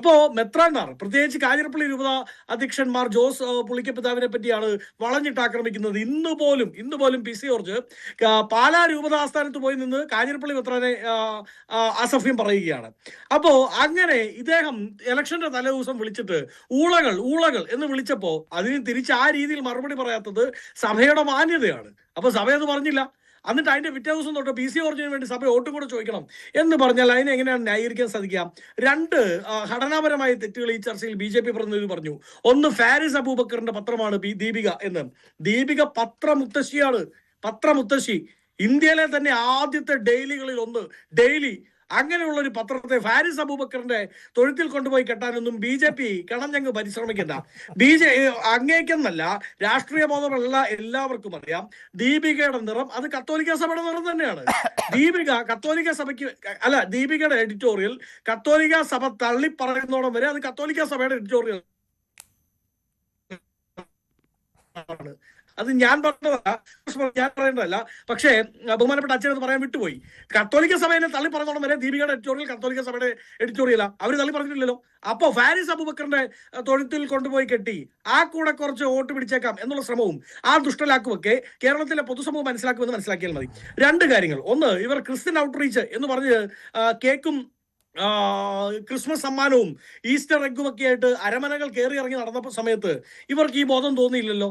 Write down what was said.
അപ്പോ മെത്രാന്മാർ, പ്രത്യേകിച്ച് കാഞ്ഞിരപ്പള്ളി രൂപത അധ്യക്ഷന്മാർ ജോസ് പുളിക്കപ്പിതാവിനെ പറ്റിയാണ് വളഞ്ഞിട്ട് ആക്രമിക്കുന്നത്. ഇന്ന് പോലും പി സി ജോർജ് പാലാ രൂപത ആസ്ഥാനത്ത് പോയി നിന്ന് കാഞ്ഞിരപ്പള്ളി മെത്രാനെ അസഭ്യം പറയുകയാണ്. അപ്പോ അങ്ങനെ ഇദ്ദേഹം ഇലക്ഷന്റെ തലേദിവസം വിളിച്ചിട്ട് ഊളകൾ എന്ന് വിളിച്ചപ്പോ അതിന് തിരിച്ച് ആ രീതിയിൽ മറുപടി പറയാത്തത് സഭയുടെ മാന്യതയാണ്. അപ്പൊ സഭ അത് പറഞ്ഞില്ല. എന്നിട്ട് അതിന്റെ പിറ്റേ ദിവസം തൊട്ട് പി സി ജോർജിന് വേണ്ടി സഭ വോട്ടും കൂടെ ചോദിക്കണം എന്ന് പറഞ്ഞാൽ അതിനെ എങ്ങനെയാണ് ന്യായീകരിക്കാൻ സാധിക്കുക? രണ്ട് ഘടനാപരമായ തെറ്റുകൾ ഈ ചർച്ചയിൽ ബി ജെ പി പ്രതിനിധി പറഞ്ഞു. ഒന്ന്, ഫാരിസ് അബൂബക്കറിന്റെ പത്രമാണ് ദീപിക എന്ന്. ദീപിക പത്രമുത്തശ്ശി, ഇന്ത്യയിലെ തന്നെ ആദ്യത്തെ ഡെയിലികളിൽ ഒന്ന് ഡെയിലി. അങ്ങനെയുള്ള ഒരു പത്രത്തെ ഫാരിസ് അബൂബക്കറിന്റെ തൊഴുത്തിൽ കൊണ്ടുപോയി കെട്ടാനൊന്നും ബി ജെ പി കിണഞ്ഞങ്ങ് പരിശ്രമിക്കണ്ട. അങ്ങേക്കെന്നല്ല, രാഷ്ട്രീയ ബോധമുള്ള എല്ലാവർക്കും അറിയാം ദീപികയുടെ നിറം അത് കത്തോലിക്ക സഭയുടെ നിറം തന്നെയാണ്. ദീപികയുടെ എഡിറ്റോറിയൽ കത്തോലിക്ക സഭ തള്ളി പറയുന്നോളം വരെ അത് കത്തോലിക്ക സഭയുടെ എഡിറ്റോറിയൽ ആണ്. അത് ഞാൻ പറയേണ്ടതല്ല. പക്ഷേ ബഹുമാനപ്പെട്ട അച്ഛൻ അത് പറയാൻ വിട്ടുപോയി. കത്തോലിക്ക സഭയെ തള്ളി പറഞ്ഞോളം വരെ ദീപികയുടെ എഡിറ്റോറിയൽ കത്തോലിക്ക സഭയുടെ എഡിറ്റോറിയലാ. അവർ തള്ളി പറഞ്ഞിട്ടില്ലല്ലോ. അപ്പോ ഫാരിസ് അബൂബക്കറിന്റെ തൊഴുത്തിൽ കൊണ്ടുപോയി കെട്ടി ആ കൂടെ കുറച്ച് വോട്ട് പിടിച്ചേക്കാം എന്നുള്ള ശ്രമവും ആ ദുഷ്ടലാക്കുമൊക്കെ കേരളത്തിലെ പൊതുസമൂഹം മനസ്സിലാക്കുമെന്ന് മനസ്സിലാക്കിയാൽ മതി. രണ്ട് കാര്യങ്ങൾ. ഒന്ന്, ഇവർ ക്രിസ്ത്യൻ ഔട്ട്റീച്ച് എന്ന് പറഞ്ഞ് കേക്കും ക്രിസ്മസ് സമ്മാനവും ഈസ്റ്റർ എഗ്ഗും ഒക്കെ ആയിട്ട് അരമനകൾ കയറി ഇറങ്ങി നടന്നപ്പോൾ സമയത്ത് ഇവർക്ക് ഈ ബോധം തോന്നിയില്ലല്ലോ.